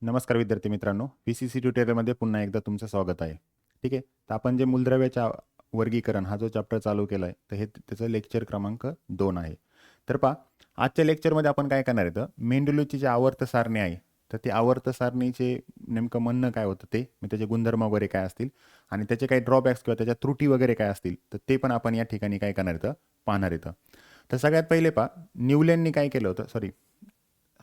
नमस्कार विद्यार्थी मित्रांनो, पीसीसी ट्युटोरियलमध्ये पुन्हा एकदा तुमचं स्वागत आहे. ठीक आहे. तर आपण जे मूलद्रव्याच्या वर्गीकरण हा जो चॅप्टर चालू केला आहे, तर हे त्याचं लेक्चर क्रमांक 2 आहे. तर पहा, आजच्या लेक्चरमध्ये आपण काय करणार आहे, तर मेंडुलीची जी आवर्त सारणी आहे, तर ती आवर्त सारणीचे नेमकं म्हणणं काय होतं ते, मग त्याचे गुणधर्म वगैरे काय असतील आणि त्याचे काही ड्रॉबॅक्स किंवा त्याच्या त्रुटी वगैरे काय असतील, तर ते पण आपण या ठिकाणी काय करणार आहे, पाहणार आहे. तर सगळ्यात पहिले पहा, न्यूलँडनी काय केलं होतं, सॉरी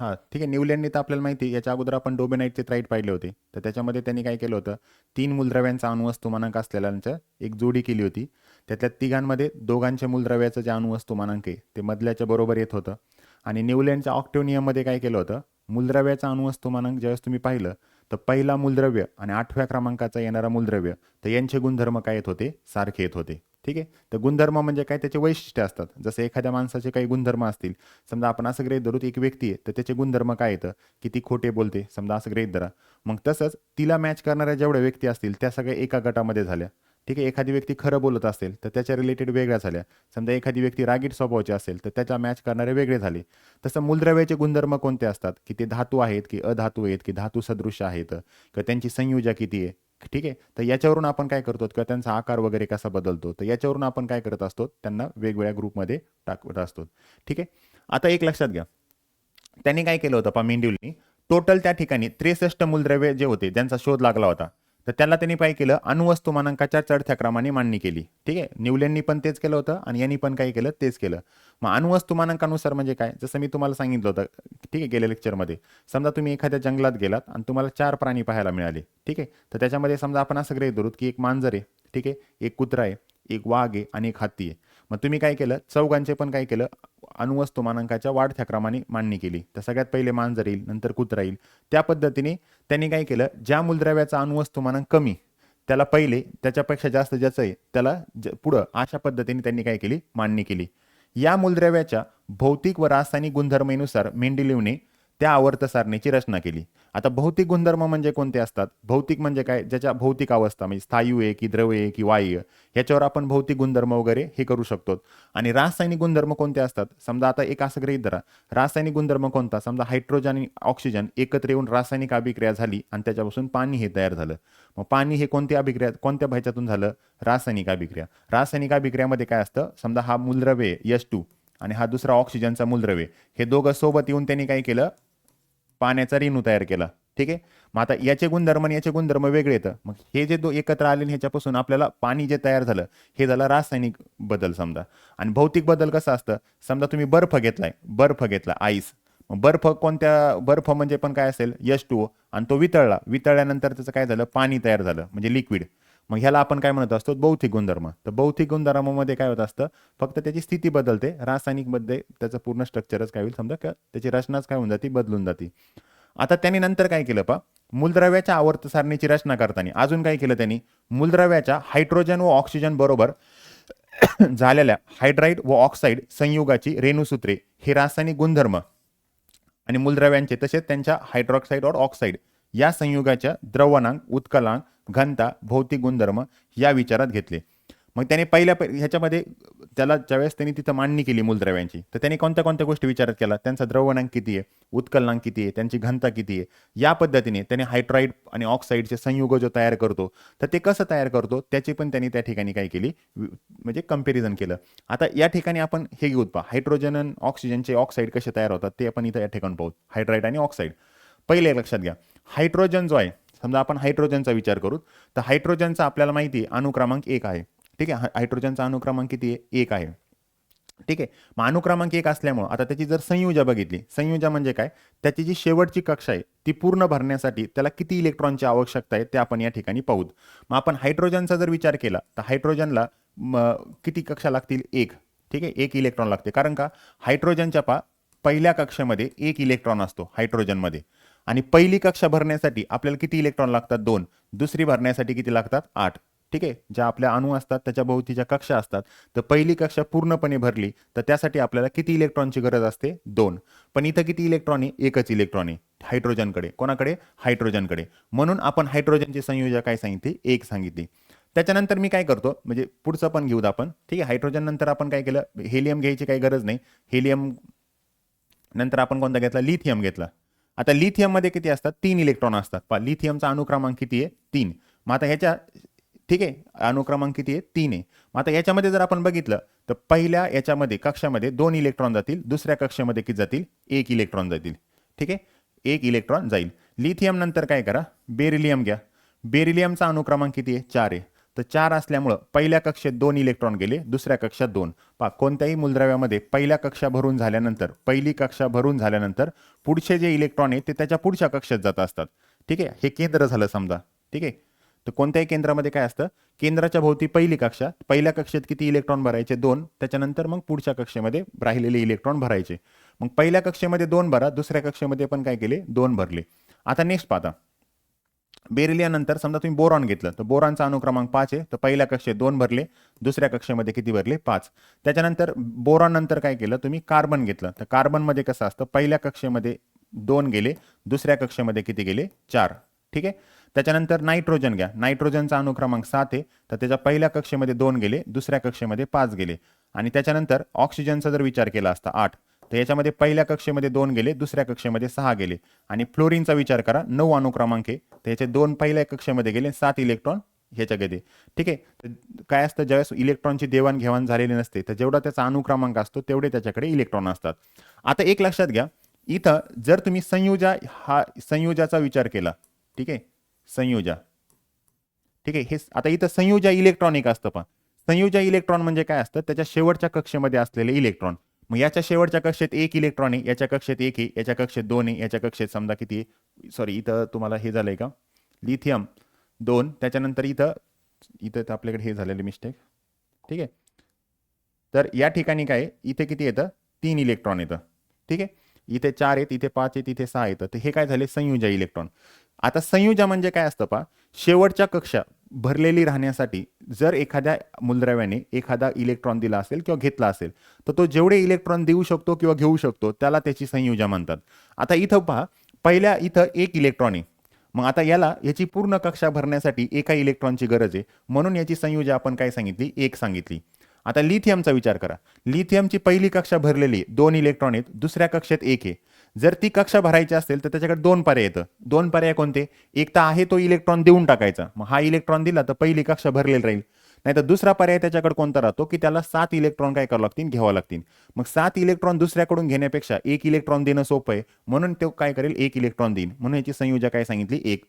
हां, ठीक आहे. न्यूलँडनी तर आपल्याला माहिती आहे. याच्या अगोदर आपण डोबेनाइटचे थ्राईड पाहिले होते. तर त्याच्यामध्ये त्यांनी काय केलं होतं, 3 मूलद्रव्यांचा अणुवस्तुमानांक असलेल्यांच्या एक जोडी केली होती. त्यातल्या तिघांमध्ये दोघांच्या मूलद्रव्याचं जे अणुवस्तुमानांक आहे, ते मधल्याच्या बरोबर येत होतं. आणि न्यूलँडच्या ऑक्टेव्ह नियममध्ये काय केलं होतं, मूलद्रव्याचा अणुवस्तुमानांक ज्यावेळेस तुम्ही पाहिलं, तर पहिला मूलद्रव्य आणि 8व्या क्रमांकाचा येणारा मूलद्रव्य, तर यांचे गुणधर्म काय येत होते, सारखे येत होते. ठीक आहे. तर गुणधर्म म्हणजे काय, त्याचे वैशिष्ट्य असतात. जसे एखाद्या माणसाचे काही गुणधर्म असतील, समजा आपण असं गृहीत धरू एक व्यक्ती आहे, तर त्याचे गुणधर्म काय येतं, की ती खोटे बोलते, समजा असं गृहीत धरा. मग तसंच तिला मॅच करणाऱ्या जेवढ्या व्यक्ती असतील त्या सगळ्या एका गटामध्ये झाल्या. ठीक आहे. एखादी व्यक्ती खरं बोलत असेल तर त्याच्या रिलेटेड वेगळ्या झाल्या. समजा एखादी व्यक्ती रागीट स्वभावाची असेल तर त्याच्या मॅच करणारे वेगळे झाले. तसं मूलद्रव्याचे गुणधर्म कोणते असतात, की ते धातू आहेत की अधातू आहेत की धातू सदृश्य आहेत किंवा त्यांची संयोजा किती आहे. ठीक आहे. तर याच्यावरून आपण काय करतो किंवा त्यांचा आकार वगैरे कसा बदलतो, तर याच्यावरून आपण काय करत असतो, त्यांना वेगवेगळ्या ग्रुपमध्ये टाकत असतो. ठीक आहे. आता एक लक्षात घ्या, त्यांनी काय केलं होतं पहा, मेंड्युलनी टोटल त्या ठिकाणी 63 मूलद्रव्य जे होते ज्यांचा शोध लागला होता, तर त्याला त्यांनी काय केलं, अणुवस्तुमानांकाच्या चढत्या क्रमाने मांडणी केली. ठीक आहे. न्यूलँडनी पण तेच केलं होतं आणि यांनी पण काय केलं, तेच केलं. मग अणुवस्तुमानांकानुसार म्हणजे काय, जसं मी तुम्हाला सांगितलं होतं, ठीक आहे, गेल्या लेक्चरमध्ये. समजा तुम्ही एखाद्या जंगलात गेलात आणि तुम्हाला 4 प्राणी पाहायला मिळाले. ठीक आहे. तर त्याच्यामध्ये समजा आपण असं गृहीत धरू की एक मांजर आहे, ठीक आहे, एक कुत्रा आहे, एक वाघ आहे आणि एक हत्ती आहे. मग तुम्ही काय केलं, चौघांचे पण काय केलं, अणुवस्तुमानांकाच्या वाढत्या क्रमाने मांडणी केली. तर सगळ्यात पहिले मांजर येईल, नंतर कुत्रा येईल. त्या पद्धतीने त्यांनी काय केलं, ज्या मूलद्रव्याचा अणुवस्तुमानांक कमी त्याला पहिले, त्याच्यापेक्षा जास्त ज्याचं आहे त्याला पुढं, अशा पद्धतीने त्यांनी काय केली, मांडणी केली. या मूलद्रव्याच्या भौतिक व रासायनिक गुणधर्मानुसार मेंडेलिव्हने त्या आवर्त सारणीची रचना केली. आता भौतिक गुणधर्म म्हणजे कोणते असतात, भौतिक म्हणजे काय, ज्याच्या भौतिक अवस्था म्हणजे स्थायू आहे की द्रव आहे की वायू आहे, ह्याच्यावर आपण भौतिक गुणधर्म वगैरे हे करू शकतो. आणि रासायनिक गुणधर्म कोणते असतात, समजा आता एक असं गृहीत धरा, रासायनिक गुणधर्म कोणता, समजा हायड्रोजन आणि ऑक्सिजन एकत्र येऊन रासायनिक अभिक्रिया झाली आणि त्याच्यापासून पाणी हे तयार झालं. मग पाणी हे कोणत्या अभिक्रिया, कोणत्या ह्याच्यातून झालं, रासायनिक अभिक्रिया. रासायनिक अभिक्रियामध्ये काय असतं, समजा हा मूलद्रव्य H2 आणि हा दुसरा ऑक्सिजनचा मूलद्रव्य, हे दोघं सोबत येऊन त्यांनी काय केलं, पाण्याचा रेणू तयार केला. ठीक आहे. मग आता याचे गुणधर्म आणि याचे गुणधर्म वेगळे येतं. मग हे जे एकत्र आले ह्याच्यापासून आपल्याला पाणी जे तयार झालं, हे झालं रासायनिक बदल समजा. आणि भौतिक बदल कसं असतं, समजा तुम्ही बर्फ घेतला आईस. मग बर्फ म्हणजे पण काय असेल, H2O, आणि तो वितळल्यानंतर त्याचं काय झालं, पाणी तयार झालं म्हणजे लिक्विड. मग ह्याला आपण काय म्हणत असतो, भौतिक गुणधर्म. तर भौतिक गुणधर्मामध्ये काय होत असतं, फक्त त्याची स्थिती बदलते. रासायनिक मध्ये त्याचं पूर्ण स्ट्रक्चरच काय होईल, समजा त्याची रचनाच काय होऊन जाते, बदलून जाते. आता त्यांनी नंतर काय केलं पा, मूलद्रव्याच्या आवर्त सारणीची रचना करताना अजून काय केलं त्यांनी, मूलद्रव्याच्या हायड्रोजन व ऑक्सिजन बरोबर झालेल्या हायड्राईड व ऑक्साईड संयुगाची रेणुसूत्रे, हे रासायनिक गुणधर्म आणि मूलद्रव्यांचे तसेच त्यांच्या हायड्रॉक्साईड और ऑक्साईड या संयुगाच्या द्रवणांक, उत्कलांक, घनता, भौतिक गुणधर्म या विचारात घेतले. मग त्याने पहिल्या ह्याच्यामध्ये त्याला ज्यावेळेस त्यांनी तिथं मांडणी केली मूलद्रव्यांची, तर त्यांनी कोणत्या कोणत्या गोष्टी विचारात केला, त्यांचा द्रवणांक किती आहे, उत्कलनांक किती आहे, त्यांची घनता किती आहे. या पद्धतीने त्याने हायड्राईड आणि ऑक्साईडचे संयुग जो तयार करतो, तर ते कसं तयार करतो त्याची पण त्यांनी त्या ठिकाणी काय केली, म्हणजे कंपॅरिझन केलं. आता या ठिकाणी आपण हे घेऊ पहा, हायड्रोजन आणि ऑक्सिजनचे ऑक्साईड कसे तयार होतात ते आपण इथं या ठिकाणी पाहू, हायड्राईड आणि ऑक्साईड. पहिले लक्षात घ्या, हायड्रोजन जो आहे, समजा आपण हायड्रोजनचा विचार करू, तर हायड्रोजनचा आपल्याला माहिती आहे अणुक्रमांक 1 आहे. ठीक आहे. हायड्रोजनचा अणुक्रमांक किती आहे, 1 आहे. ठीक आहे. मग अणुक्रमांक 1 असल्यामुळे आता त्याची जर संयुजा बघितली, संयुजा म्हणजे काय, त्याची जी शेवटची कक्षा आहे ती पूर्ण भरण्यासाठी त्याला किती इलेक्ट्रॉनची आवश्यकता आहे ते आपण या ठिकाणी पाहू. मग आपण हायड्रोजनचा जर विचार केला तर हायड्रोजनला किती कक्षा लागतील, 1. ठीक आहे. 1 इलेक्ट्रॉन लागते, कारण का हायड्रोजनच्या पहिल्या कक्षेमध्ये 1 इलेक्ट्रॉन असतो हायड्रोजनमध्ये, आणि पहिली कक्षा भरण्यासाठी आपल्याला किती इलेक्ट्रॉन लागतात, 2. दुसरी भरण्यासाठी किती लागतात, 8. ठीक आहे. ज्या आपल्या अणू असतात त्याच्या भोवतीच्या कक्षा असतात, तर पहिली कक्षा पूर्णपणे भरली तर त्यासाठी आपल्याला किती इलेक्ट्रॉनची गरज असते, 2. पण इथं किती इलेक्ट्रॉन आहे, 1च इलेक्ट्रॉन आहे हायड्रोजनकडे. कोणाकडे, हायड्रोजनकडे. म्हणून आपण हायड्रोजनची संयोजन काय सांगितली, 1 सांगितली. त्याच्यानंतर मी काय करतो, म्हणजे पुढचं पण घेऊत आपण. ठीक आहे. हायड्रोजन नंतर आपण काय केलं, हेलियम घ्यायची काही गरज नाही. हेलियम नंतर आपण कोणता घेतला, लिथियम घेतला. आता लिथियममध्ये किती असतात? 3 इलेक्ट्रॉन असतात. पहा लिथियमचा अणुक्रमांक किती आहे? 3. मग आता ह्याच्या ठीक आहे अणुक्रमांक किती आहे? 3 आहे. मग आता याच्यामध्ये जर आपण बघितलं तर पहिल्या याच्यामध्ये कक्षामध्ये 2 इलेक्ट्रॉन जातील, दुसऱ्या कक्षामध्ये किती जातील? 1 इलेक्ट्रॉन जातील. ठीक आहे, 1 इलेक्ट्रॉन जाईल. लिथियम नंतर काय करा? बेरिलियम घ्या. बेरिलियमचा अणुक्रमांक किती आहे? 4 आहे. तर 4 असल्यामुळं पहिल्या कक्षेत 2 इलेक्ट्रॉन गेले, दुसऱ्या कक्षात 2. पहा कोणत्याही मूलद्रव्यामध्ये पहिली कक्षा भरून झाल्यानंतर पुढचे जे इलेक्ट्रॉन आहे ते त्याच्या पुढच्या कक्षेत जात असतात. ठीक आहे, हे केंद्र झालं समजा. ठीक आहे, तर कोणत्याही केंद्रामध्ये काय असतं? केंद्राच्या भोवती पहिली कक्षा, पहिल्या कक्षेत किती इलेक्ट्रॉन भरायचे? 2. त्याच्यानंतर मग पुढच्या कक्षेमध्ये राहिलेले इलेक्ट्रॉन भरायचे. मग पहिल्या कक्षेमध्ये 2 भरा, दुसऱ्या कक्षेमध्ये पण काय केले? 2 भरले. आता नेक्स्ट पाहता, बेरिलियम नंतर समजा तुम्ही बोरॉन घेतलं तर बोरॉनचा अणुक्रमांक 5 आहे. तर पहिल्या कक्षेत 2 भरले, दुसऱ्या कक्षेमध्ये किती भरले? 5. त्याच्यानंतर बोरॉन नंतर काय केलं? तुम्ही कार्बन घेतलं. तर कार्बनमध्ये कसं असतं? पहिल्या कक्षेमध्ये 2 गेले, दुसऱ्या कक्षेमध्ये किती गेले? 4. ठीक आहे, त्याच्यानंतर नायट्रोजन घ्या. नायट्रोजनचा अणुक्रमांक 7 आहे. तर त्याच्या पहिल्या कक्षेमध्ये 2 गेले, दुसऱ्या कक्षेमध्ये 5 गेले. आणि त्याच्यानंतर ऑक्सिजनचा जर विचार केला असता 8, तर याच्यामध्ये पहिल्या कक्षेमध्ये 2 गेले, दुसऱ्या कक्षेमध्ये 6 गेले. आणि फ्लोरीनचा विचार करा, 9 अणुक्रमांक आहे. तर याचे 2 पहिल्या कक्षेमध्ये गेले, 7 इलेक्ट्रॉन ह्याच्या गेले. ठीक आहे, तर काय असतं? ज्यावेळेस इलेक्ट्रॉनची देवाणघेवाण झालेली नसते तर जेवढा त्याचा अणुक्रमांक असतो तेवढे त्याच्याकडे इलेक्ट्रॉन असतात. आता एक लक्षात घ्या, इथं जर तुम्ही संयुजाचा विचार केला, ठीक आहे, संयुजा, ठीक आहे, हे आता इथं संयुजा इलेक्ट्रॉनिक असतं. पहा संयुजा इलेक्ट्रॉन म्हणजे काय असतं? त्याच्या शेवटच्या कक्षेमध्ये असलेले इलेक्ट्रॉन. मग याच्या शेवटच्या कक्षेत 1 इलेक्ट्रॉन आहे, याच्या कक्षेत 1 आहे, याच्या कक्षेत 2 आहे, याच्या कक्षेत समजा किती आहे? सॉरी, इथं तुम्हाला हे झालंय का? लिथियम 2. त्याच्यानंतर इथं तर आपल्याकडे हे झालेलं मिस्टेक. ठीक आहे, तर या ठिकाणी काय इथे किती येतं? 3 इलेक्ट्रॉन येतं. ठीक आहे, इथे 4 आहेत, इथे 5 आहेत, इथे 6 येतं. तर हे काय झाले? संयुजा इलेक्ट्रॉन. आता संयुजा म्हणजे काय असतं? पहा शेवटच्या कक्षा भरलेली राहण्यासाठी जर एखाद्या मूलद्रव्याने एखादा इलेक्ट्रॉन दिला असेल किंवा घेतला असेल तर तो जेवढे इलेक्ट्रॉन देऊ शकतो किंवा घेऊ शकतो त्याला त्याची संयुजा म्हणतात. आता इथं पहा, पहिल्या इथं 1 इलेक्ट्रॉन आहे. मग आता याची पूर्ण कक्षा भरण्यासाठी एका इलेक्ट्रॉनची गरज आहे, म्हणून याची संयुजा आपण काय सांगितली? 1 सांगितली. आता लिथियमचा विचार करा. लिथियमची पहिली कक्षा भरलेली 2 इलेक्ट्रॉन आहेत, दुसऱ्या कक्षेत 1 आहे. जर ती कक्षा भरायची असेल तर त्याच्याकडे 2 पर्याय येतं. 2 पर्याय कोणते? एक तर आहे तो इलेक्ट्रॉन देऊन टाकायचा, मग हा इलेक्ट्रॉन दिला तर पहिली कक्षा भरलेली राहील. नाही तर दुसरा पर्याय त्याच्याकडे कोणता राहतो की त्याला 7 इलेक्ट्रॉन काय करावं लागतील? घ्यावं लागतील. मग 7 इलेक्ट्रॉन दुसऱ्याकडून घेण्यापेक्षा 1 इलेक्ट्रॉन देणं सोपं आहे, म्हणून तो काय करेल? 1 इलेक्ट्रॉन देईल. म्हणून याची संयुजा काय सांगितली? 1.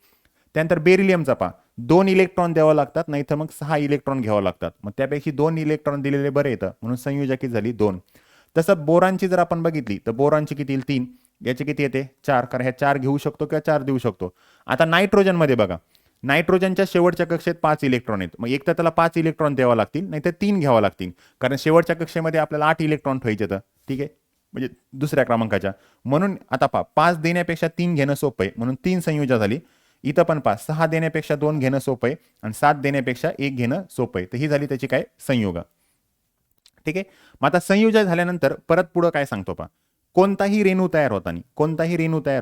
त्यानंतर बेरिलियमचा पहा, 2 इलेक्ट्रॉन द्यावं लागतात, नाही तर मग 6 इलेक्ट्रॉन घ्यावं लागतात. मग त्यापैकी 2 इलेक्ट्रॉन दिलेले बरे येतं, म्हणून संयुजा किती झाली? 2. तसं बोरांची जर आपण बघितली तर बोरांची किती येईल? 3. याचे किती येते? 4. कारण ह्या 4 घेऊ शकतो किंवा 4 देऊ शकतो. आता नायट्रोजनमध्ये बघा, नायट्रोजनच्या शेवटच्या कक्षेत 5 इलेक्ट्रॉन आहेत. मग एक तर त्याला 5 इलेक्ट्रॉन द्यावं लागतील, नाही तर 3 घ्यावं लागतील, कारण शेवटच्या कक्षेमध्ये आपल्याला 8 इलेक्ट्रॉन ठेवायचे तर. ठीक आहे, म्हणजे दुसऱ्या क्रमांकाच्या. म्हणून आता पहा, 5 देण्यापेक्षा 3 घेणं सोपं आहे, म्हणून 3 संयुजा झाली. इथं पण 6 देण्यापेक्षा 2 घेणं सोपं आहे आणि 7 देण्यापेक्षा 1 घेणं सोपं आहे. तर ही झाली त्याची काय? संयुगा. ठीक आहे, मग आता संयुजा झाल्यानंतर परत पुढं काय सांगतो पहा, कोणताही रेणू तयार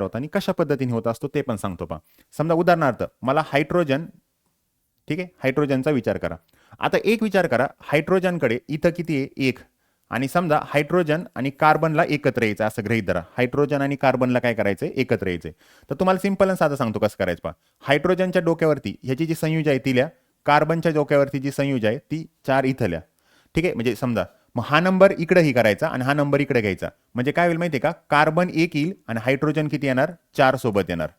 होताना कशा पद्धतीने होत असतो ते पण सांगतो पहा. समजा उदाहरणार्थ मला हायड्रोजन, ठीक आहे, हायड्रोजनचा विचार करा. आता एक विचार करा, हायड्रोजनकडे इथं किती आहे? 1. आणि समजा हायड्रोजन आणि कार्बनला एकत्र यायचं असं गृहीत धरा. हायड्रोजन आणि कार्बनला काय करायचंय? एकत्र यायचंय. तर तुम्हाला सिंपल आणि साधं सांगतो कसं करायचं पहा. हायड्रोजनच्या डोक्यावरती ह्याची जी संयुजा आहे ती लिहा, कार्बनच्या डोक्यावरती जी संयुजा आहे ती 4 इथं लिहा. ठीक आहे, म्हणजे समजा मग हा नंबर इकडेही करायचा आणि हा नंबर इकडे घ्यायचा, म्हणजे काय होईल माहिती आहे का? कार्बन 1 येईल आणि हायड्रोजन किती येणार? 4 सोबत येणार.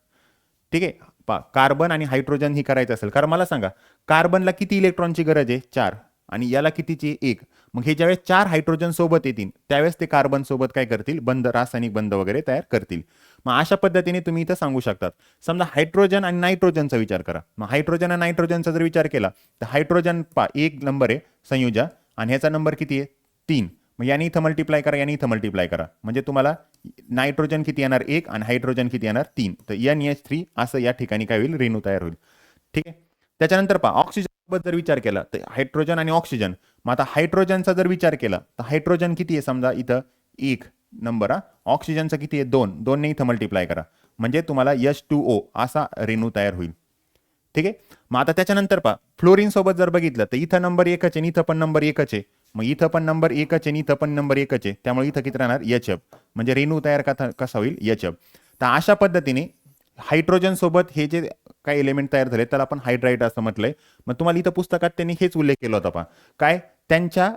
ठीक आहे, पहा कार्बन आणि हायड्रोजन ही करायचं असेल, कारण मला सांगा कार्बनला किती इलेक्ट्रॉनची गरज आहे? 4. आणि याला कितीची? 1. मग हे ज्यावेळेस 4 हायड्रोजन सोबत येतील त्यावेळेस ते कार्बन सोबत काय करतील? बंध, रासायनिक बंध वगैरे तयार करतील. मग अशा पद्धतीने तुम्ही इथं सांगू शकतात. समजा हायड्रोजन आणि नायट्रोजनचा विचार करा. मग हायड्रोजन आणि नायट्रोजनचा जर विचार केला तर हायड्रोजन 1 नंबर आहे संयुजा आणि ह्याचा नंबर किती आहे? 3. मग याने इथं मल्टिप्लाय करा, याने इथं मल्टिप्लाय करा, म्हणजे तुम्हाला नायट्रोजन किती येणार? 1 आणि हायड्रोजन किती येणार? 3. तर NH3 असं या ठिकाणी काय होईल? रेणू तयार होईल. ठीक आहे, त्याच्यानंतर पहा ऑक्सिजन सोबत जर विचार केला तर हायड्रोजन आणि ऑक्सिजन. मग आता हायड्रोजनचा जर विचार केला तर हायड्रोजन किती आहे? समजा इथं 1 नंबर, ऑक्सिजनचा किती आहे? 2. 2 ने इथं मल्टिप्लाय करा, म्हणजे तुम्हाला H2O असा रेणू तयार होईल. ठीक आहे, मग आता त्याच्यानंतर पहा फ्लोरीन सोबत जर बघितलं तर इथं नंबर 1च आहे, इथं पण नंबर 1च आहे. मग इथं पण नंबर 1च आहे, इथं पण नंबर 1च आहे, त्यामुळे इथं किती राहणार? HF, म्हणजे रेणू तयार कसा होईल? HF. तर अशा पद्धतीने हायड्रोजन सोबत हे जे काही एलिमेंट तयार झाले त्याला आपण हायड्राईड असं म्हटलंय. मग तुम्हाला इथं पुस्तकात त्यांनी हेच उल्लेख केला होता पहा, काय त्यांच्या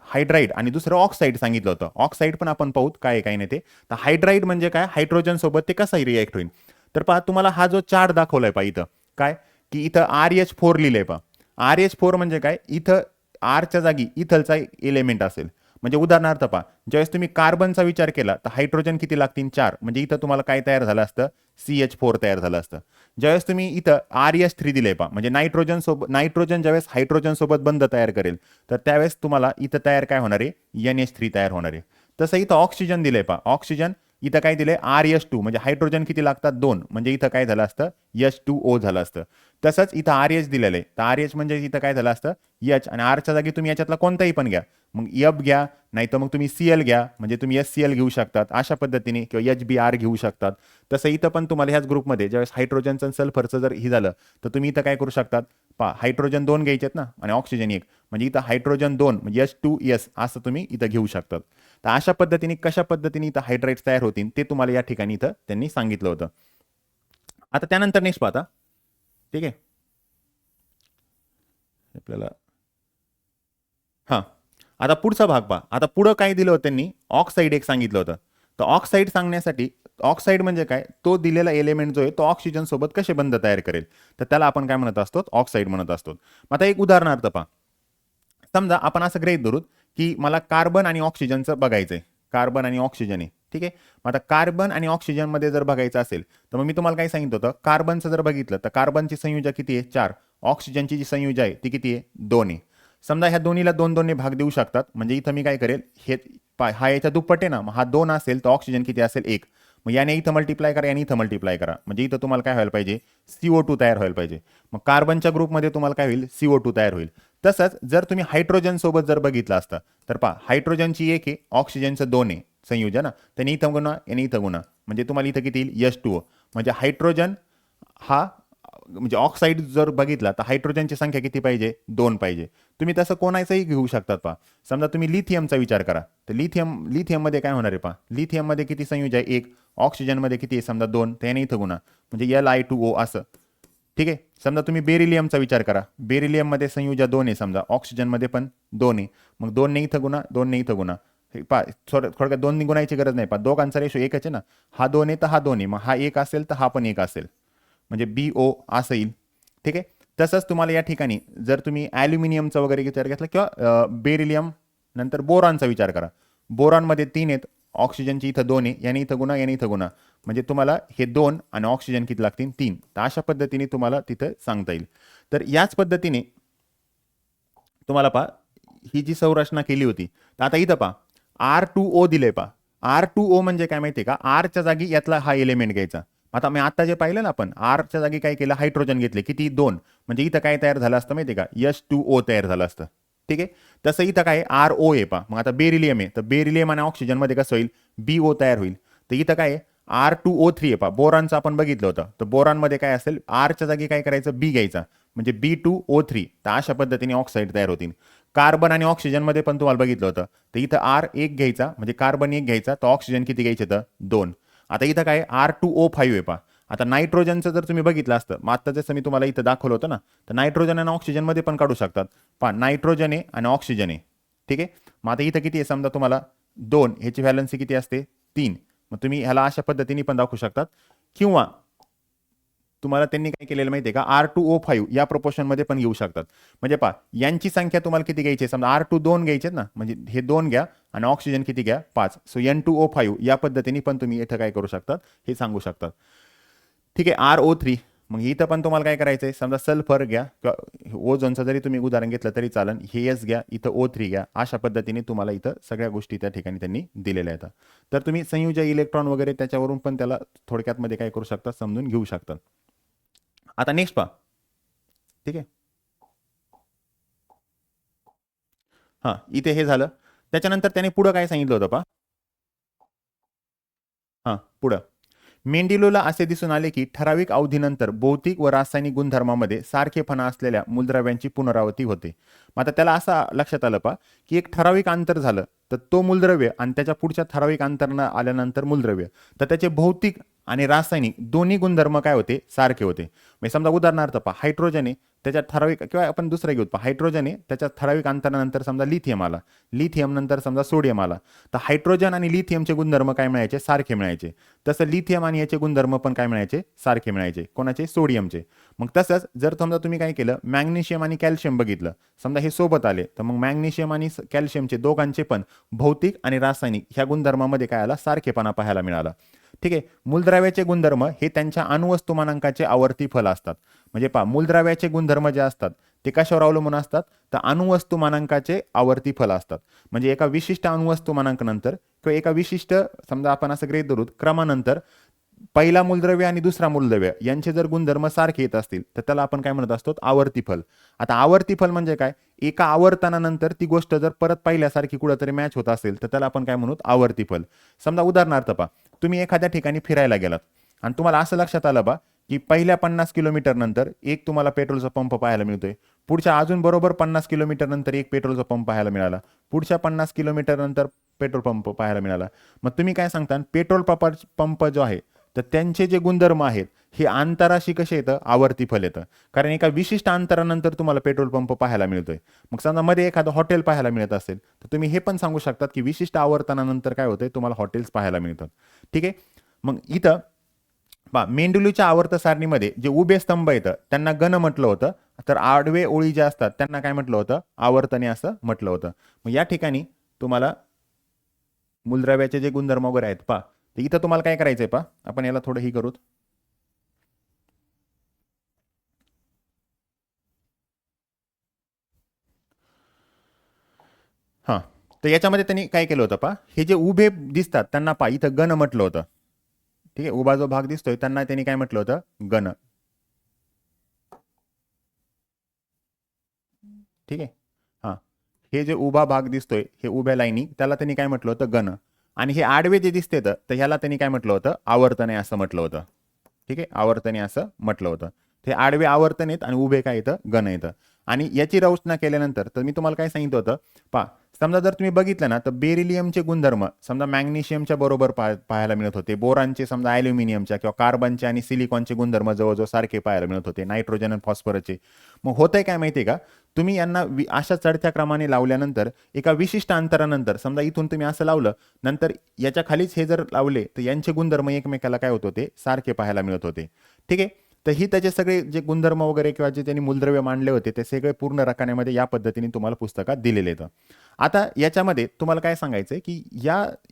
हायड्राईड आणि दुसरं ऑक्साईड सांगितलं होतं. ऑक्साईड पण आपण पाहूत काय काय नाही ते. तर हायड्राईड म्हणजे काय, हायड्रोजन सोबत ते कसा रिॲक्ट होईल. तर पहा तुम्हाला हा जो चार्ट दाखवलाय पहा इथं, काय की इथं RH4 लिहिलंय पहा. RH4 म्हणजे काय, इथं आरच्या जागी इथलचा एलिमेंट असेल. म्हणजे उदाहरणार्थ पहा, ज्यावेळेस तुम्ही कार्बनचा विचार केला तर हायड्रोजन किती लागतील 4, म्हणजे इथं तुम्हाला काय तयार झालं असतं, CH4 तयार झालं असतं. ज्यावेळेस तुम्ही इथं RH3 दिले पहा, म्हणजे नायट्रोजन ज्यावेळेस हायड्रोजन सोबत बंध तयार करेल तर त्यावेळेस तुम्हाला इथं तयार काय होणार आहे, NH3 तयार होणार आहे. तसं इथं ऑक्सिजन दिलंय पहा, ऑक्सिजन इथं काय दिलंय RH2, म्हणजे हायड्रोजन किती लागतात 2, म्हणजे इथं काय झालं असतं H2O झालं असतं. तसंच इथं RH दिलेलं आहे, तर RH म्हणजे इथं काय झालं असतं H, आणि आरच्या जागी तुम्ही याच्यातला कोणताही पण घ्या, मग F घ्या, नाही तर मग तुम्ही Cl घ्या, म्हणजे तुम्ही HCl घेऊ शकतात अशा पद्धतीने, किंवा HBr घेऊ शकतात. तसं इथं पण तुम्हाला ह्याच ग्रुपमध्ये ज्यावेळेस हायड्रोजनचं सल्फरचं जर ही झालं तर तुम्ही इथं काय करू शकतात पहा, हायड्रोजन 2 घ्यायचेत ना आणि ऑक्सिजन 1, म्हणजे इथं हायड्रोजन 2 म्हणजे H2S असं तुम्ही इथं घेऊ शकतात. तर अशा पद्धतीने कशा पद्धतीने इथं हायड्राईड्स तयार होतील ते तुम्हाला या ठिकाणी इथं त्यांनी सांगितलं होतं. आता त्यानंतर नेक्स्ट पाहता, ठीक आहे आपल्याला. हां, आता पुढचा भाग पहा. आता पुढं काय दिलं होतं त्यांनी, ऑक्साईड एक सांगितलं होतं. तर ऑक्साईड सांगण्यासाठी, ऑक्साईड म्हणजे काय, तो दिलेला एलिमेंट जो आहे तो ऑक्सिजन सोबत कसे बंध तयार करेल, तर त्याला आपण काय म्हणत असतो, ऑक्साईड म्हणत असतो. मग आता एक उदाहरणार्थ पहा, समजा आपण असं गृहीत धरू की मला कार्बन आणि ऑक्सिजनचं बघायचंय, कार्बन आणि ऑक्सिजन आहे, ठीक आहे. मग आता कार्बन आणि ऑक्सिजन मध्ये जर बघायचं असेल तर मग मी तुम्हाला काय सांगितलं होतं, कार्बनचं जर बघितलं तर कार्बनची संयुजा किती आहे 4, ऑक्सिजनची जी संयुजा आहे ती किती आहे 2 आहे. समजा ह्या दोन्हीला 2 भाग देऊ शकतात, म्हणजे इथं मी काय करेल, हे हा याच्या दुप्पट आहे ना, मग हा 2 असेल तर ऑक्सिजन किती असेल 1, मग याने इथं मल्टिप्लाय करा, याने इथं मल्टिप्लाय करा, म्हणजे इथं तुम्हाला काय व्हायला पाहिजे, CO2 तयार व्हायला पाहिजे. मग कार्बनच्या ग्रुपमध्ये तुम्हाला काय होईल, CO2 तयार होईल. तसंच जर तुम्ही हायड्रोजन सोबत जर बघितलं असतं तर पहा, हायड्रोजनची 1 आहे, ऑक्सिजनचं 2 आहे संयोजन, त्याने इथं गुणा, याने इथं गुणा, म्हणजे तुम्हाला इथं किती येईल H2O. म्हणजे हायड्रोजन हा, म्हणजे ऑक्साईड जर बघितला तर हायड्रोजनची संख्या किती पाहिजे, 2 पाहिजे. तुम्ही तसं कोणाचंही घेऊ शकतात पहा. समजा तुम्ही लिथियमचा विचार करा, तर लिथियममध्ये काय होणार आहे पहा, लिथियममध्ये किती संयुज आहे 1, ऑक्सिजनमध्ये किती आहे समजा 2, त्याने इथं गुणा, म्हणजे Li2O असं, ठीक आहे. समजा तुम्ही बेरिलियमचा विचार करा, बेरिलियममध्ये संयुजा 2 आहे समजा, ऑक्सिजनमध्ये पण 2 आहे, मग 2 ने इथं गुणा, 2 ने इथं गुणा, पहा थोडक्यात 2 ने गुणायची गरज नाही, पहा दोघांचा रेशो एकच आहे ना, हा 2 आहे तर हा 2 आहे, मग हा 1 असेल तर हा पण 1 असेल, म्हणजे BO असं येईल, ठीक आहे. तसंच तुम्हाला या ठिकाणी जर तुम्ही ॲल्युमिनियमचा वगैरे विचार घेतला किंवा बेरिलियम नंतर बोरॉनचा विचार करा, बोरॉनमध्ये 3 आहेत, ऑक्सिजनची इथं 2 आहे, याने इथं गुणा, याने इथं गुणा, म्हणजे तुम्हाला हे 2 आणि ऑक्सिजन किती लागतील 3. तर अशा पद्धतीने तुम्हाला तिथं सांगता येईल. तर याच पद्धतीने तुम्हाला पहा ही जी संरचना केली होती, तर आता इथं पहा R2O दिले पहा. R2O म्हणजे काय माहिती आहे का, आरच्या जागी यातला हा एलिमेंट घ्यायचा. आता मी आता जे पाहिलं ना आपण, आरच्या जागी काय केलं, हायड्रोजन घेतले, किती 2, म्हणजे इथं काय तयार झालं असतं माहिती आहे का, H2O तयार झालं असतं, ठीक आहे. तसं इथं काय RO आहे पहा, मग आता बेरिलियम आहे, तर बेरिलियम आणि ऑक्सिजनमध्ये कसं होईल, BO तयार होईल. तर इथं काय R2O3 आहे पहा, बोरॉनचं आपण बघितलं होतं, तर बोरॉनमध्ये काय असेल, आरच्या जागी काय करायचं, B घ्यायचा, म्हणजे B2O3. तर अशा पद्धतीने ऑक्साईड तयार होतील. कार्बन आणि ऑक्सिजनमध्ये पण तुम्हाला बघितलं होतं, तर इथं R1 घ्यायचा, म्हणजे कार्बन 1 घ्यायचा, तर ऑक्सिजन किती घ्यायचे तर 2. आता इथं काय R2O5 आहे पहा. आता नायट्रोजनचं जर तुम्ही बघितलं असतं, मग आता जसं मी तुम्हाला इथं दाखवलं होतं ना, तर नायट्रोजन आणि ऑक्सिजनमध्ये पण काढू शकतात. पहा नायट्रोजन आहे आणि ऑक्सिजन आहे, ठीक आहे. मग आता इथं किती आहे समजा तुम्हाला 2, ह्याची व्हॅलन्सी किती असते 3, मग तुम्ही ह्याला अशा पद्धतीने पण दाखवू शकतात. किंवा तुम्हाला त्यांनी काय केलेलं माहिती आहे का, R2O5 या प्रोपोर्शनमध्ये पण घेऊ शकतात. म्हणजे पहा यांची संख्या तुम्हाला किती घ्यायची आहे, समजा R2 2 घ्यायचे ना, म्हणजे हे 2 घ्या आणि ऑक्सिजन किती घ्या 5, सो N2O5 या पद्धतीने पण तुम्ही इथं काय करू शकतात हे सांगू शकतात, ठीक आहे. RO3, मग इथं पण तुम्हाला काय करायचं आहे, समजा सल्फर घ्या किंवा ओझोनचं जरी तुम्ही उदाहरण घेतलं तरी चालेल, हे S घ्या, इथं O3 घ्या, अशा पद्धतीने तुम्हाला इथं सगळ्या गोष्टी त्या ठिकाणी त्यांनी दिलेल्या आहेत. तर तुम्ही संयुजा इलेक्ट्रॉन वगैरे त्याच्यावरून पण त्याला थोडक्यात मध्ये काय करू शकता, समजून घेऊ शकतात. आता नेक्स्ट पहा, ठीक आहे. हां, इथे हे झालं. त्याच्यानंतर त्याने पुढं काय सांगितलं होतं पहा. हां, पुढं मेंडिलोला असे दिसून आले की ठराविक अवधीनंतर भौतिक व रासायनिक गुणधर्मामध्ये सारखेपणा असलेल्या मूलद्रव्यांची पुनरावृत्ती होते. मग आता त्याला असं लक्षात आलं पहा की एक ठराविक अंतर झालं तर तो मूलद्रव्य आणि त्याच्या पुढच्या ठराविक अंतरानं आल्यानंतर मूलद्रव्य, तर त्याचे भौतिक आणि रासायनिक दोन्ही गुणधर्म काय होते, सारखे होते. म्हणजे समजा उदाहरणार्थ पहा, हायड्रोजन आहे, त्याच्यात ठराविक, किंवा आपण दुसरं घेऊ पहा, हायड्रोजन आहे, त्याच्यात ठराविक अंतरानंतर समजा लिथियम आला, लिथियम नंतर समजा सोडियम आला, तर हायड्रोजन आणि लिथियमचे गुणधर्म काय मिळायचे, सारखे मिळायचे. तसं लिथियम आणि याचे गुणधर्म पण काय मिळायचे, सारखे मिळायचे. कोणाचे, सोडियमचे. मग तसंच जर समजा तुम्ही काय केलं, मॅग्नेशियम आणि कॅल्शियम बघितलं, समजा हे सोबत आले, तर मग मॅग्नेशियम आणि कॅल्शियमचे दोघांचे पण भौतिक आणि रासायनिक ह्या गुणधर्मामध्ये काय आला, सारखेपणा पाहायला मिळाला. ठीक आहे. मूलद्रव्याचे गुणधर्म हे त्यांच्या अणुवस्तुमानांकाचे आवर्ती फल असतात. म्हणजे पहा, मूलद्रव्याचे गुणधर्म जे असतात ते कशावर अवलंबून असतात, तर अणुवस्तुमानांकाचे आवर्ती फल असतात. म्हणजे एका विशिष्ट अणुवस्तुमानांक नंतर किंवा एका विशिष्ट, समजा आपण असं गृहीत धरू, क्रमानंतर पहिला मूलद्रव्य आणि दुसरा मूलद्रव्य यांचे जर गुणधर्म सारखे येत असतील तर त्याला आपण काय म्हणत असतो, आवर्ती फल. आता आवर्ती फल म्हणजे काय, एका आवर्तनानंतर ती गोष्ट जर परत पहिल्यासारखी कुठेतरी मॅच होत असेल तर त्याला आपण काय म्हणू, आवर्ती फल. समजा उदाहरणार्थ पहा, तुम्ही एखाद्या ठिकाणी फिरायला गेलात आणि तुम्हाला असं लक्षात आलं बा की पहिल्या 50 किलोमीटर नंतर एक तुम्हाला पेट्रोलचा पंप पाहायला मिळतोय, पुढच्या अजून बरोबर 50 किलोमीटर नंतर एक पेट्रोलचा पंप पाहायला मिळाला, पुढच्या 50 किलोमीटर नंतर पेट्रोल पंप पाहायला मिळाला. मग तुम्ही काय सांगता, पेट्रोल पंप जो आहे तर त्यांचे जे गुणधर्म आहेत हे अंतराशी कसे येतं, आवर्ती फल येतं. कारण एका विशिष्ट अंतरानंतर तुम्हाला पेट्रोल पंप पाहायला मिळतोय. मग समजा मध्ये एखादं हॉटेल पाहायला मिळत असेल तर तुम्ही हे पण सांगू शकतात की विशिष्ट आवर्तनानंतर काय होतंय, तुम्हाला हॉटेल्स पाहायला मिळतात. ठीक आहे. मग इथं मेंडुलीच्या आवर्त सारणीमध्ये जे उभे स्तंभ येतं त्यांना गण म्हटलं होतं, तर आडवे ओळी ज्या असतात त्यांना काय म्हटलं होतं, आवर्तने असं म्हटलं होतं. मग या ठिकाणी तुम्हाला मूलद्रव्याचे जे गुणधर्म वगैरे आहेत पहा, तर इथं तुम्हाला काय करायचंय पहा, आपण याला थोडं ही करूत. हां, तर याच्यामध्ये त्यांनी काय केलं होतं पहा, हे जे उभे दिसतात त्यांना पहा इथं गण म्हटलं होतं. ठीक आहे. उभा जो भाग दिसतोय त्यांना त्यांनी काय म्हटलं होतं, गण. ठीक आहे. हां, हे जे उभा भाग दिसतोय, हे उभ्या लाईनी, त्याला त्यांनी काय म्हटलं होतं, गण. आणि हे आडवे जे दिसते तर ह्याला त्यांनी काय म्हटलं होतं, आवर्तने असं म्हटलं होतं. ठीक आहे. आवर्तने असं म्हटलं होतं. ते आडवे आवर्तन आहेत आणि उभे काय येतं, गण येतं. आणि याची रचना केल्यानंतर तर मी तुम्हाला काय सांगितलं होतं पहा, समजा जर तुम्ही बघितलं ना तर बेरिलियमचे गुणधर्म समजा मॅग्नेशियमच्या बरोबर पाहायला मिळत होते, बोरांचे समजा ॲल्युमिनियमच्या किंवा कार्बनचे आणि सिलिकॉनचे गुणधर्म जवळजवळ सारखे पाहायला मिळत होते, नायट्रोजन आणि फॉस्फरसचे. मग होतंय काय माहितीये का, तुम्ही यांना अशा चढत्या क्रमाने लावल्यानंतर एका विशिष्ट अंतरानंतर, समजा इथून तुम्ही असं लावलं, नंतर याच्या खालीच हे जर लावले तर यांचे गुणधर्म एकमेकाला काय होत होते, सारखे पाहायला मिळत होते. ठीक आहे. तर ही त्याचे सगळे जे गुणधर्म वगैरे किंवा जे त्यांनी मूलद्रव्य मांडले होते ते सगळे पूर्ण रकान्यामध्ये या पद्धतीने तुम्हाला पुस्तकात दिलेले आहेत. आता याच्यामध्ये तुम्हाला काय सांगायचंय की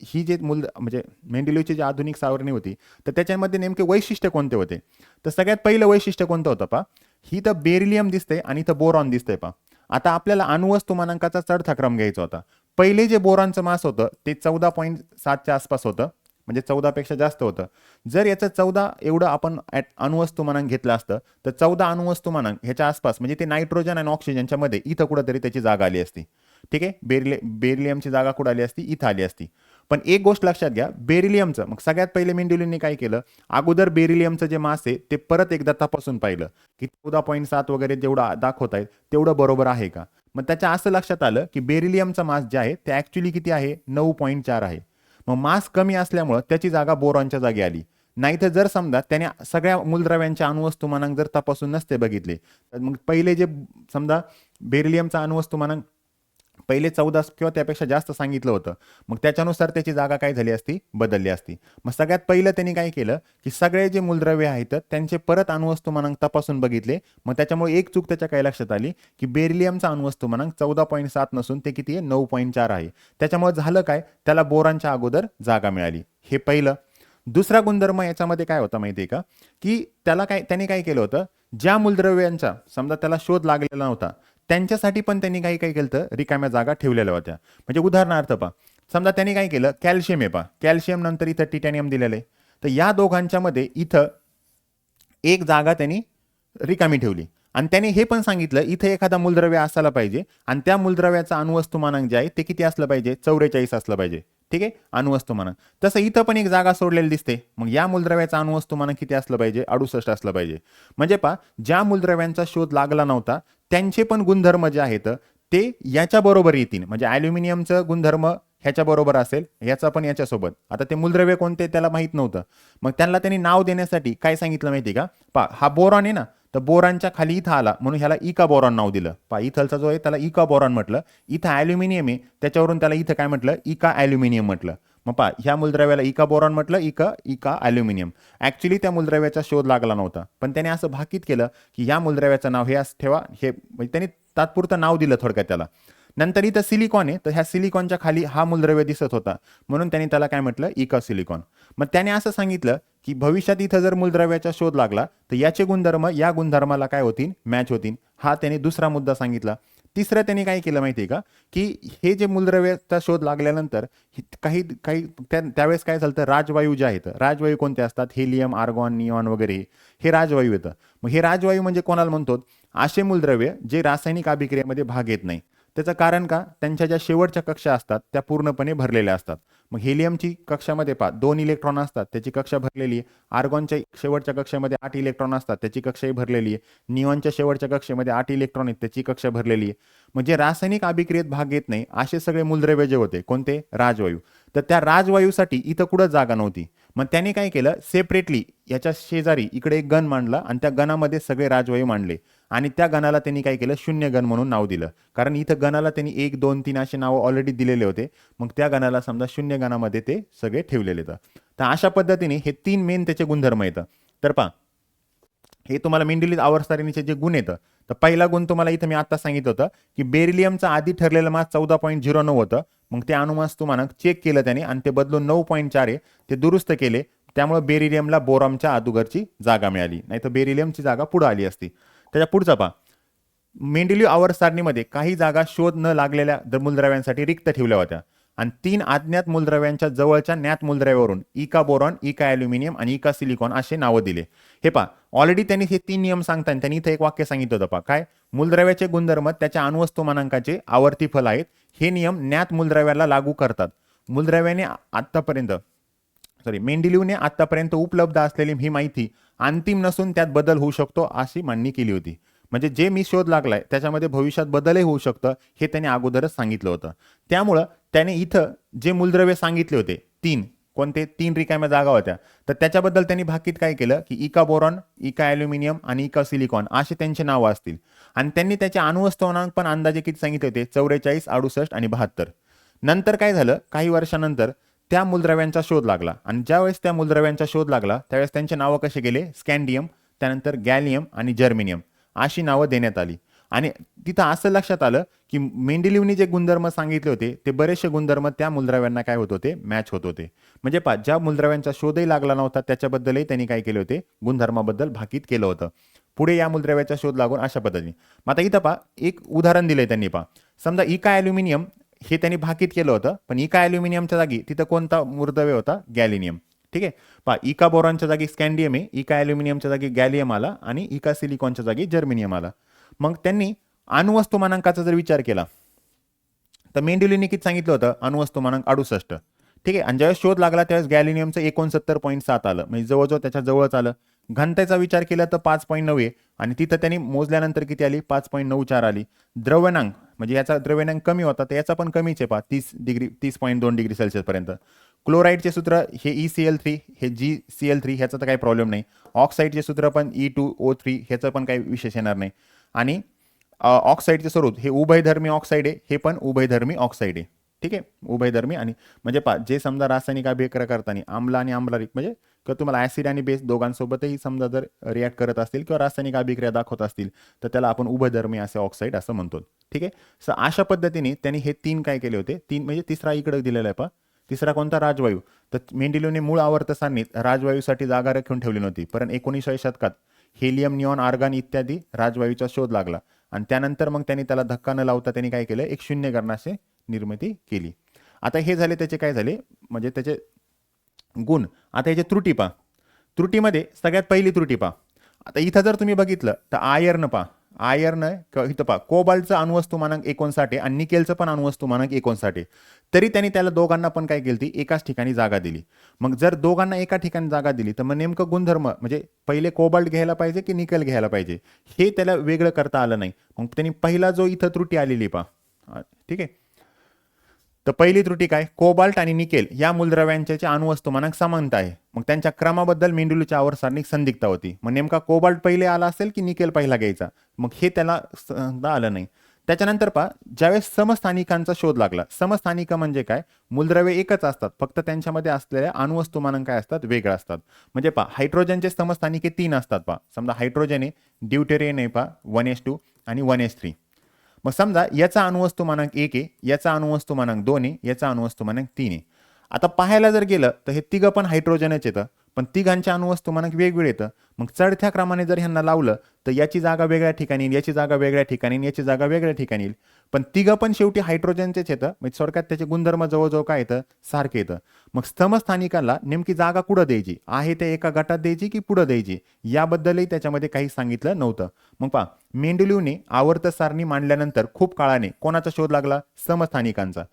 ही जे म्हणजे मेंडेलिव्हची जी आधुनिक सारणी होती तर त्याच्यामध्ये नेमके वैशिष्ट्य कोणते होते, तर सगळ्यात पहिलं वैशिष्ट्य कोणतं होतं पहा, ही तर बेरिलियम दिसते आणि इथं बोरॉन दिसतंय पहा. आता आपल्याला अणुवस्तुमानांकाचा चढता क्रम घ्यायचा होता. पहिले जे बोरॉनचं मास होतं ते 14.7च्या आसपास होतं, म्हणजे 14 पेक्षा जास्त होतं. जर याचं 14 एवढं आपण अणुवस्तुमानांक घेतलं असतं तर 14 अणुवस्तुमानांक ह्याच्या आसपास, म्हणजे ते नायट्रोजन आणि ऑक्सिजनच्या मध्ये इथं कुठंतरी त्याची जागा आली असती. ठीक आहे. बेरिलियमची जागा कुठं आली असती, इथं आली असती. पण एक गोष्ट लक्षात घ्या, बेरिलियमचं मग सगळ्यात पहिले मेंडेलिव्हने काय केलं, अगोदर बेरिलियमचं जे मास आहे ते परत एकदा तपासून पाहिलं की 14.7 वगैरे जेवढं दाखवत आहेत तेवढं बरोबर आहे का. मग त्याच्या असं लक्षात आलं की बेरिलियमचा मास जे आहे ते ऍक्च्युली किती आहे, 9.4 आहे. मग मास कमी असल्यामुळं त्याची जागा बोरॉनच्या जागी आली. नाहीतर जर समजा त्याने सगळ्या मूलद्रव्यांच्या अणुवस्तुमानांक जर तपासून नसते बघितले तर मग पहिले जे समजा बेरिलियमचा अणुवस्तुमानांक पहिले 14 किंवा त्यापेक्षा जास्त सांगितलं होतं, मग त्याच्यानुसार त्याची जागा काय झाली असती, बदलली असती. मग सगळ्यात पहिलं त्यांनी काय केलं की सगळे जे मूलद्रव्य आहेत त्यांचे परत अणुवस्तुमानांक तपासून बघितले. मग त्याच्यामुळे एक चूक त्याच्या काय लक्षात आली की बेरिलियमचा अणुवस्तुमानांक 14.7 नसून ते किती आहे, 9.4 आहे. त्याच्यामुळे झालं काय, त्याला बोरॉनच्या अगोदर जागा मिळाली. हे पहिलं. दुसरा गुणधर्म याच्यामध्ये काय होता माहिती आहे का, की त्यांनी काय केलं होतं, ज्या मूलद्रव्यांचा समजा त्याला शोध लागलेला नव्हता त्यांच्यासाठी पण त्यांनी काही केलं तर रिकाम्या जागा ठेवलेल्या होत्या. म्हणजे उदाहरणार्थ पहा, समजा त्यांनी काय केलं, कॅल्शियम आहे पहा, कॅल्शियम नंतर इथं टिटॅनियम दिलेलं आहे, तर या दोघांच्या मध्ये इथं एक जागा त्यांनी रिकामी ठेवली. आणि त्याने हे पण सांगितलं इथं एखादा मूलद्रव्य असायला पाहिजे आणि त्या मूलद्रव्याचा अणुवस्तुमानांक जे आहे ते किती असलं पाहिजे, 44 असलं पाहिजे. ठीक आहे, अणुवस्तुमानांक. तसं इथं पण एक जागा सोडलेली दिसते, मग या मूलद्रव्याचं अणुवस्तुमानांक किती असलं पाहिजे, 68 असलं पाहिजे. म्हणजे पहा, ज्या मूलद्रव्यांचा शोध लागला नव्हता त्यांचे पण गुणधर्म जे आहेत ते याच्या बरोबर येतील. म्हणजे ॲल्युमिनियमचं गुणधर्म ह्याच्या बरोबर असेल, ह्याचा पण याच्यासोबत. आता ते मूलद्रव्य कोणते त्याला माहित नव्हतं. मग त्यांना त्यांनी नाव देण्यासाठी काय सांगितलं माहिती का? हा बोरॉन आहे ना, तर बोरॉनच्या खाली इथं आला म्हणून ह्याला इका बोरॉन नाव दिलं. इथलचा जो आहे त्याला इका बोरॉन म्हटलं. इथं ॲल्युमिनियम आहे त्याच्यावरून त्याला इथं काय म्हटलं? इका ॲल्युमिनियम म्हटलं. मग ह्या मूलद्रव्याला इका बोरॉन म्हटलं, इका ॲल्युमिनियम. ॲक्च्युली त्या मूलद्रव्याचा शोध लागला नव्हता, पण त्याने असं भाकीत केलं की या मूलद्रव्याचं नाव हे असं ठेवा. हे म्हणजे त्यांनी तात्पुरतं नाव दिलं थोडक्यात त्याला. नंतर इथं सिलिकॉन आहे, तर ह्या सिलिकॉनच्या खाली हा मूलद्रव्य दिसत होता म्हणून त्यांनी त्याला काय म्हटलं? इका सिलिकॉन. मग त्याने असं सांगितलं की भविष्यात इथं जर मूलद्रव्याचा शोध लागला तर याचे गुणधर्म या गुणधर्माला काय होतील? मॅच होतील. हा त्याने दुसरा मुद्दा सांगितला. तिसरं त्यांनी काय केलं माहिती आहे का? की हे जे मूलद्रव्याचा शोध लागल्यानंतर काही काही त्यावेळेस काय झालं? राजवायू जे आहेत, राजवायू कोणते असतात? हेलियम, आर्गॉन, निऑन वगैरे हे राजवायू येतं. मग हे राजवायू म्हणजे कोणाला म्हणतो? असे मूलद्रव्य जे रासायनिक अभिक्रियेमध्ये भाग घेत नाही. त्याचं कारण का? त्यांच्या ज्या शेवटच्या कक्षा असतात त्या पूर्णपणे भरलेल्या असतात. मग हेलियमची कक्षामध्ये 2 इलेक्ट्रॉन असतात, त्याची कक्षा भरलेली आहे. आर्गॉनच्या शेवटच्या कक्षामध्ये 8 इलेक्ट्रॉन असतात, त्याची कक्षाही भरलेली आहे. निऑनच्या शेवटच्या कक्षेमध्ये 8 इलेक्ट्रॉन आहेत, त्याची कक्षा भरलेली आहे. म्हणजे रासायनिक अभिक्रियेत भाग घेत नाही असे सगळे मूलद्रव्य जे होते कोणते? राजवायू. तर त्या राजवायूसाठी इथं कुठं जागा नव्हती. मग त्यांनी काय केलं? सेपरेटली याच्या शेजारी इकडे एक गण मांडला आणि त्या गणामध्ये सगळे राजवायू मांडले आणि त्या गणाला त्यांनी काय केलं? शून्य गण म्हणून नाव दिलं. कारण इथं गणाला त्यांनी 1, 2, 3 असे नावं ऑलरेडी दिलेले होते. मग त्या गणाला समजा शून्य गणामध्ये ते सगळे ठेवलेले आहेत. तर अशा पद्धतीने हे 3 मेन त्याचे गुणधर्म येतं. तर हे तुम्हाला मेंडेलियन आवर्तसारणीचे जे गुण येतं, तर पहिला गुण तुम्हाला इथं मी आता सांगितलं होतं की बेरिलियमचं आधी ठरलेलं मास 14.09 होतं. मग ते अणुमास तुम्हाला चेक केलं त्याने आणि ते बदलून 9.4 आहे, ते दुरुस्त केले. त्यामुळे बेरिलियमला बोरॉनच्या अगोदरची जागा मिळाली, नाही तर बेरिलियमची जागा पुढे आली असती. त्याच्या पुढचा मेंडेलियन आवर्त सारणीमध्ये काही जागा शोध न लागलेल्या मूलद्रव्यांसाठी रिक्त ठेवल्या होत्या आणि 3 अज्ञात मूलद्रव्यांच्या जवळच्या ज्ञात मूलद्रव्यावरून इका बोरॉन, इका ॲल्युमिनियम आणि इका सिलिकॉन असे नावं दिले. हे ऑलरेडी त्यांनी हे 3 नियम सांगताना त्यांनी इथं एक वाक्य सांगितलं होतं. काय? मूलद्रव्याचे गुणधर्म त्याच्या अणुवस्तुमानांकाचे आवर्ती फल आहेत. हे नियम ज्ञात मूलद्रव्याला लागू करतात. मूलद्रव्याने आतापर्यंत मेंडेलियनने आतापर्यंत उपलब्ध असलेली ही माहिती अंतिम नसून त्यात बदल होऊ शकतो अशी मांडणी केली होती. म्हणजे जे मी शोध लागलाय त्याच्यामध्ये भविष्यात बदलही होऊ शकतं हे त्याने अगोदरच सांगितलं होतं. त्यामुळं त्याने इथं जे मूलद्रव्य सांगितले होते 3, कोणते 3 रिकाम्या जागा होत्या, तर त्याच्याबद्दल त्यांनी भाकीत काय केलं की इका बोरॉन, इका ॲल्युमिनियम आणि इका सिलिकॉन असे त्यांचे नावं असतील. आणि त्यांनी त्याचे अणुवस्तुमानांक पण अंदाजे किती सांगितले होते? 44, 68 आणि 72. नंतर काय झालं? काही वर्षानंतर त्या मूलद्रव्यांचा शोध लागला आणि ज्यावेळेस त्या मूलद्रव्यांचा शोध लागला त्यावेळेस त्यांचे नावं कसे गेले? स्कँडियम, त्यानंतर गॅलियम आणि जर्मेनियम अशी नावं देण्यात आली. आणि तिथं असं लक्षात आलं की मेंडेलियनने जे गुणधर्म सांगितले होते ते बरेचसे गुणधर्म त्या मूलद्रव्यांना काय होत होते? मॅच होत होते. म्हणजे ज्या मूलद्रव्यांचा शोधही लागला नव्हता त्याच्याबद्दलही त्यांनी काय केले होते? गुणधर्माबद्दल भाकीत केलं होतं. पुढे या मूलद्रव्याचा शोध लागून अशा पद्धतीने. मग आता इथं एक उदाहरण दिलंय त्यांनी. समजा इका ॲल्युमिनियम हे त्यांनी भाकीत केलं होतं, पण इका ॲल्युमिनियमच्या जागी तिथं कोणता मूलद्रव्य होता? गॅलिनियम. ठीक आहे. इका बोरॉनच्या जागी स्कँडियम आहे, इका ॲल्युमिनियमच्या जागी गॅलियम आला आणि इका सिलिकॉनच्या जागी जर्मेनियम आला. मग त्यांनी अणुवस्तुमानांकाचा जर विचार केला तर मेंडेलियनने किती सांगितलं होतं? अणुवस्तुमानांक 68. ठीक आहे. आणि ज्यावेळेस शोध लागला त्यावेळेस गॅलिनियमचं 69.7 आलं, म्हणजे जवळजवळ त्याच्या जवळच आलं. घनतेचा विचार केला तर 5.9 आहे आणि तिथं त्यांनी मोजल्यानंतर किती आली? 5.94 आली. द्रव्यनांक म्हणजे याचा द्रव्यनांक कमी होता तर याचा पण कमीच आहे 30.2 डिग्री सेल्सिअस पर्यंत. क्लोराईडचे सूत्र हे ECl3, हे GCl3 ह्याचा तर काही प्रॉब्लेम नाही. ऑक्साईडचे सूत्र पण E2O3 ह्याचं पण काही विशेष येणार नाही. आणि ऑक्साईडचे स्वरूप हे उभयधर्मी ऑक्साईड आहे, हे पण उभयधर्मी ऑक्साईड आहे. ठीक आहे. उभयधर्मी आणि म्हणजे जे समजा रासायनिक अभिक्रिया करताना आम्ल आणि आम्लारिक म्हणजे तुम्हाला ऍसिड आणि बेस दोघांसोबतही समजा जर रिॲक्ट करत असतील किंवा रासायनिक अभिक्रिया दाखवत असतील तर त्याला आपण उभयधर्मी असे ऑक्साईड असं म्हणतो. ठीक आहे. सो अशा पद्धतीने त्यांनी हे 3 काय केले होते? 3 म्हणजे तिसरा इकडे दिलेला आहे. तिसरा कोणता? राजवायू. तर मेंडेलियनने मूळ आवर्त सारणीत राजवायूसाठी जागा राखून ठेवली नव्हती, पण 19व्या शतकात हेलियम, निऑन, आर्गॉन इत्यादी राजवायूचा शोध लागला आणि त्यानंतर मग त्यांनी त्याला धक्का न लावता त्यांनी काय केलं? एक शून्य गणाची निर्मिती केली. आता हे झाले त्याचे काय झाले? म्हणजे त्याचे गुण. आता याचे त्रुटी त्रुटीमध्ये सगळ्यात पहिली त्रुटी आता इथं जर तुम्ही बघितलं तर आयर्न आयर्न इथं कोबाल्टचं अणुवस्तुमानांक 59 आहे आणि निकेलचं पण अणुवस्तुमानांक 59 आहे. तरी त्यांनी त्याला दोघांना पण काय केली? एकाच ठिकाणी जागा दिली. मग जर दोघांना एका ठिकाणी जागा दिली तर मग नेमकं गुणधर्म म्हणजे पहिले कोबाल्ट घ्यायला पाहिजे की निकेल घ्यायला पाहिजे हे त्याला वेगळं करता आलं नाही. मग त्यांनी पहिला जो इथं त्रुटी आलेली ठीक आहे. तर पहिली त्रुटी काय, कोबाल्ट आणि निकेल या मूलद्रव्यांचे अणुवस्तुमानांक समानता आहे. मग त्यांच्या क्रमाबद्दल मेंडुलीच्या आवर्त सारणीत संदिग्धता होती. मग नेमका कोबाल्ट पहिले आला असेल की निकेल पहिला घ्यायचा, मग हे त्याला आलं नाही. त्याच्यानंतर पहा, ज्यावेळेस समस्थानिकांचा शोध लागला. समस्थानिक म्हणजे काय, मूलद्रव्य एकच असतात, फक्त त्यांच्यामध्ये असलेल्या अणुवस्तुमानांक काय असतात, वेगळे असतात. म्हणजे पहा, हायड्रोजनचे समस्थानिके 3 असतात. पहा समजा हायड्रोजन आहे, ड्यूटेरियन आहे, पहा 1s2 आणि 1s3. मग समजा याचा अणुवस्तुमानांक 1 आहे, याचा अणुवस्तुमानांक 2 आहे, याचा अणुवस्तुमानांक 3 आहे. आता पाहायला जर गेलं तर हे तिघं पण हायड्रोजनच येतं, पण तिघांच्या अणुवस्तुमानांक वेगवेगळे येतं. मग चढत्या क्रमाने जर ह्यांना लावलं तर याची जागा वेगळ्या ठिकाणी, याची जागा वेगळ्या ठिकाणी, याची जागा वेगळ्या ठिकाणी येईल. पण तिघं पण शेवटी हायड्रोजनचेच येतं. म्हणजे थोडक्यात त्याचे गुणधर्म जवळजवळ काय येतं, सारखे येतं. मग समस्थानिकाला नेमकी जागा कुठं द्यायची, आहे ते एका गटात द्यायची की पुढं द्यायची, याबद्दलही त्याच्यामध्ये काही सांगितलं नव्हतं. मग पहा, मेंडेलिव्हने आवर्त सारणी मांडल्यानंतर खूप काळाने कोणाचा शोध लागला, समस्थानिकांचा.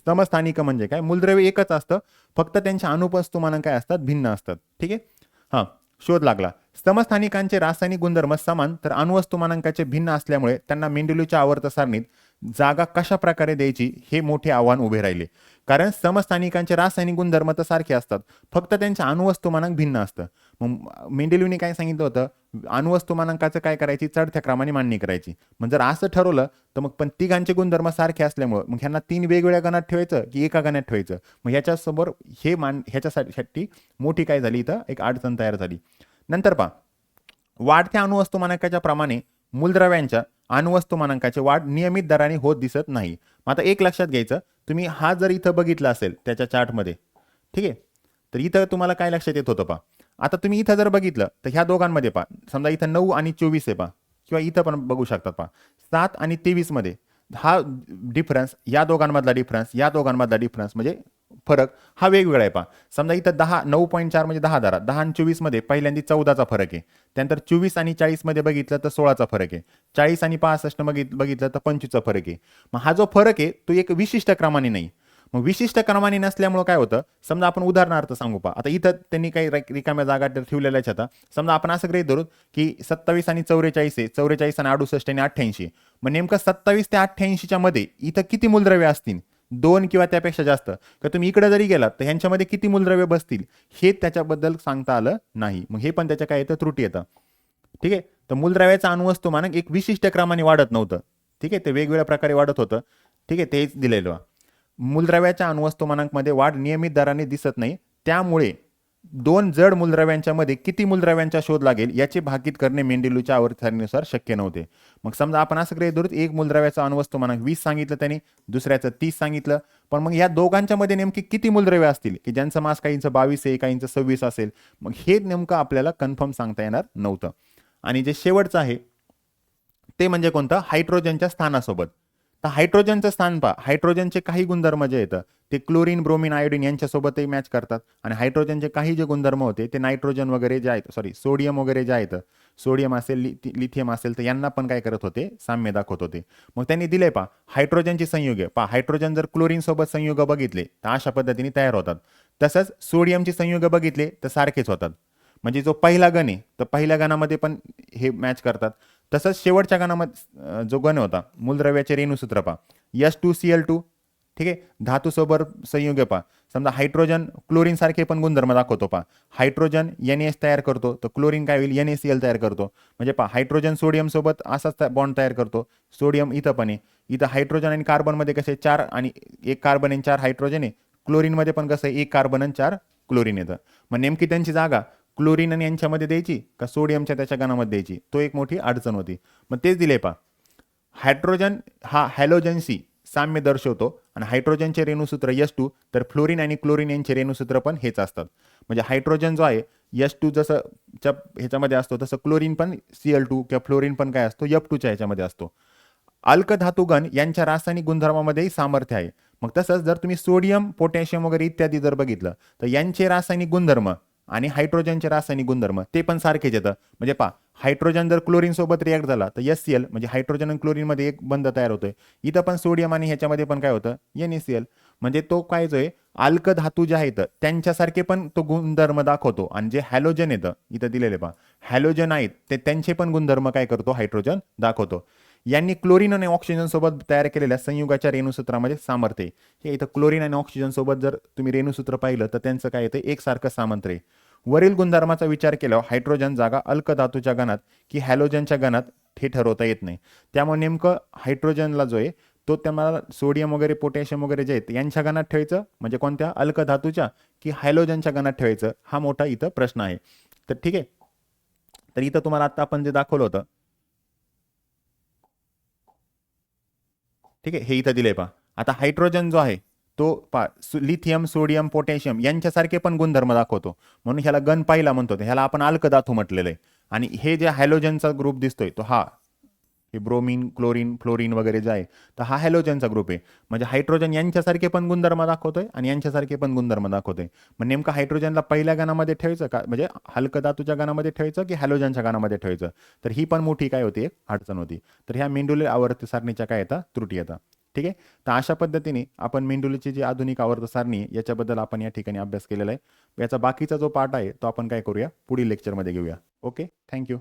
समस्थानिक म्हणजे काय, मूलद्रव्य एकच असतं, फक्त त्यांच्या अणुवस्तुमानांक काय असतात, भिन्न असतात. ठीक आहे. हां, शोध लागला. समस्थानिकांचे रासायनिक गुणधर्म समान तर अणुवस्तुमानांकाचे भिन्न असल्यामुळे त्यांना मेंडेलिव्हच्या आवर्त सारणीत जागा कशा प्रकारे द्यायची हे मोठे आव्हान उभे राहिले. कारण समस्थानिकांचे रासायनिक गुणधर्म तर सारखे असतात, फक्त त्यांच्या अणुवस्तुमानांक भिन्न असतं. मग मेंडेलिव्हने काय सांगितलं होतं, अणुवस्तुमानांकाचं काय करायची, चढत्या क्रमाने मांडणी करायची. मग जर असं ठरवलं तर मग पण तिघांचे गुणधर्म सारखे असल्यामुळे मग ह्यांना 3 वेगवेगळ्या गणात ठेवायचं की एका गणात ठेवायचं. मग ह्याच्यासमोर ह्याच्यासाठी मोठी काय झाली, इथं एक अडचण तयार झाली. नंतर पहा, वाढत्या अणुवस्तुमानांकाच्या प्रमाणे मूलद्रव्यांच्या अणुवस्तुमानांकाची वाढ नियमित दराने होत दिसत नाही. मग आता एक लक्षात घ्यायचं, तुम्ही हा जर इथं बघितला असेल त्याच्या चार्टमध्ये, ठीक आहे, तर इथं तुम्हाला काय लक्षात येत होतं पहा. आता तुम्ही इथं जर बघितलं तर ह्या दोघांमध्ये पहा, समजा इथं 9 आणि 24 आहे पहा, किंवा इथं पण बघू शकतात पहा 7 आणि 23 मध्ये हा डिफरन्स, या दोघांमधला डिफरन्स, या दोघांमधला डिफरन्स म्हणजे फरक हा वेगवेगळा आहे पहा. समजा इथं 9.4 म्हणजे 10 धरा, 10 आणि 24 मध्ये पहिल्यांदा 14चा फरक आहे. त्यानंतर 24 आणि 40 मध्ये बघितलं तर 16चा फरक आहे. 40 आणि 65 बघितलं तर 25चा फरक आहे. मग हा जो फरक आहे तो एक विशिष्ट क्रमाने नाही. मग विशिष्ट क्रमाने नसल्यामुळे काय होतं, समजा आपण उदाहरणार्थ सांगू पहा, आता इथं त्यांनी काही रिकाम्या जागा ठेवलेल्याच आता. समजा आपण असं गृहीत धरू की 27 आणि 44 आहे, 44 आणि 68 आणि 88. मग नेमकं 27 ते 88च्या मध्ये इथं किती मूलद्रव्य असतील, 2 किंवा त्यापेक्षा जास्त. तर तुम्ही इकडे जरी गेलात तर ह्यांच्यामध्ये किती मूलद्रव्य बसतील हे त्याच्याबद्दल सांगता आलं नाही. मग हे पण त्याच्या काय येतं, त्रुटी येतं. ठीक आहे. तर मूलद्रव्याचं अणुवस्तुमानक एक विशिष्ट क्रमाने वाढत नव्हतं. ठीक आहे, ते वेगवेगळ्या प्रकारे वाढत होतं. ठीक आहे, तेच दिलेलं. मूलद्रव्याच्या अणुवस्तुमानांकमध्ये वाढ नियमित दराने दिसत नाही, त्यामुळे 2 जड मूलद्रव्यांच्या मध्ये किती मूलद्रव्यांचा शोध लागेल याचे भाकीत करणे मेंडेलिव्हच्या आवर्त सारणीनुसार शक्य नव्हते. मग समजा आपण असं गृहीत धरू, एक मूलद्रव्याचा अणुवस्तुमानांक 20 सांगितलं त्यांनी, दुसऱ्याचं 30 सांगितलं, पण मग या दोघांच्या मध्ये नेमकी किती मूलद्रव्य असतील की ज्यांचं मास काहींचं 22 आहे, काहींचं 26 असेल, मग हे नेमकं आपल्याला कन्फर्म सांगता येणार नव्हतं. आणि जे शेवटचं आहे ते म्हणजे कोणतं, हायड्रोजनच्या स्थानासोबत. तर हायड्रोजनचं स्थान पहा, हायड्रोजनचे काही गुणधर्म जे येतं ते क्लोरीन, ब्रोमीन, आयोडीन यांच्यासोबतही मॅच करतात. आणि हायड्रोजनचे काही जे गुणधर्म होते ते नायट्रोजन वगैरे जे आहेत, सोडियम वगैरे जे आहेत, सोडियम असेल, लिथियम असेल, तर यांना पण काय करत होते, साम्य दाखवत होते. मग त्यांनी दिले पहा हायड्रोजनची संयुगे. पहा हायड्रोजन जर क्लोरीन सोबत संयुग बघितले तर अशा पद्धतीने तयार होतात. तसंच सोडियमची संयुग बघितले तर सारखेच होतात. म्हणजे जो पहिला गण आहे तर पहिल्या गणामध्ये पण हे मॅच करतात. तसंच शेवटच्या गणामध्ये जो गण होता मूलद्रव्याचे रेणुसूत्र पहा, H2Cl2. ठीक आहे, धातूसोबत संयुग पहा, समजा हायड्रोजन क्लोरीन सारखे पण गुणधर्म दाखवतो पहा. हायड्रोजन NaS तयार करतो तर क्लोरीन काय होईल, NaCl तयार करतो. म्हणजे पहा हायड्रोजन सोडियम सोबत असाच बॉन्ड तयार करतो. सोडियम इथं पण आहे. इथं हायड्रोजन आणि कार्बन मध्ये कसे 4 आणि 1 कार्बन आणि 4 हायड्रोजन आहे. क्लोरीन मध्ये पण कसं 1 कार्बन आणि 4 क्लोरीन येतं. मग नेमकी त्यांची जागा क्लोरीन आणि यांच्यामध्ये द्यायची का सोडियमच्या त्याच्या गणामध्ये द्यायची, तो एक मोठी अडचण होती. मग तेच दिले पहा, हायड्रोजन हा हॅलोजनशी साम्य दर्शवतो आणि हायड्रोजनचे रेणुसूत्र H2, तर फ्लोरीन आणि क्लोरीन यांचे रेणुसूत्र पण हेच असतात. म्हणजे हायड्रोजन जो आहे H2 जसं ह्याच्यामध्ये असतो तसं क्लोरीन पण Cl2 किंवा फ्लोरीन पण काय असतो, F2च्या ह्याच्यामध्ये असतो. अल्क धातुगण यांच्या रासायनिक गुणधर्मामध्येही सामर्थ्य आहे. मग तसंच जर तुम्ही सोडियम, पोटॅशियम वगैरे इत्यादी जर बघितलं तर यांचे रासायनिक गुणधर्म आणि हायड्रोजनचे रासायनिक गुणधर्म ते पण सारखेच येतं. म्हणजे पहा हायड्रोजन जर क्लोरीन सोबत रिॲक्ट झाला तर HCl म्हणजे हायड्रोजन आणि क्लोरीन मध्ये एक बंध तयार होतोय. इथं पण सोडियम आणि ह्याच्यामध्ये पण काय होतं, NaCl. म्हणजे तो काय जो आहे अल्क धातू जे आहेत त्यांच्यासारखे पण तो गुणधर्म दाखवतो. आणि जे हॅलोजन येतं इथं दिलेले पहा, हॅलोजन आहेत ते त्यांचे पण गुणधर्म काय करतो, हायड्रोजन दाखवतो. यांनी क्लोरीन आणि ऑक्सिजन सोबत तयार केलेल्या संयुगाच्या रेणूसूत्रामध्ये सामर्थ्य आहे. हे इथं क्लोरीन आणि ऑक्सिजन सोबत जर तुम्ही रेणूसूत्र पाहिलं तर त्यांचं काय येतं, एकसारखं सामंत्र्य आहे. वरील गुणधर्माचा विचार केल्यावर हायड्रोजन जागा अल्कधातूच्या गणात की हॅलोजनच्या गणात हे ठरवता येत नाही. त्यामुळे नेमकं हायड्रोजनला जो आहे तो तुम्हाला सोडियम वगैरे पोटॅशियम वगैरे जे आहेत यांच्या गणात ठेवायचं, म्हणजे कोणत्या अल्कधातूच्या की हायलोजनच्या गणात ठेवायचं, हा मोठा इथं प्रश्न आहे. तर ठीक आहे, तर इथं तुम्हाला आता आपण जे दाखवलं होतं, ठीक आहे, हे इथं दिलंय पहा. आता हायड्रोजन जो आहे तो लिथियम सोडियम पोटॅशियम यांच्यासारखे पण गुणधर्म दाखवतो, म्हणून ह्याला गण पाहिला म्हणतो, ह्याला आपण अल्कधातू म्हटलेलं आहे. आणि हे जे हॅलोजनचा ग्रुप दिसतोय तो हा, हे ब्रोमीन क्लोरीन फ्लोरीन वगैरे जे आहे, तर हा हॅलोजनचा ग्रुप आहे. म्हणजे हायड्रोजन यांच्यासारखे पण गुणधर्म दाखवतोय आणि यांच्यासारखे पण गुणधर्म दाखवतोय. मग नेमकं हायड्रोजनला पहिल्या गणामध्ये ठेवायचं का, म्हणजे हलक धातूच्या गणामध्ये ठेवायचं की हॅलोजनच्या गणामध्ये ठेवायचं, तर ही पण मोठी काय होती, एक अडचण होती. तर ह्या मेंडुले आवर्त सारणीच्या काय येतात, त्रुटी येतात. ठीक आहे, तर अशा पद्धतीने आपण मेंडुलीची जी आधुनिक आवर्त सारणी याच्याबद्दल आपण या ठिकाणी अभ्यास केलेला आहे. याचा बाकीचा जो पार्ट आहे तो आपण काय करूया, पुढील लेक्चरमध्ये घेऊया. Okay, thank you.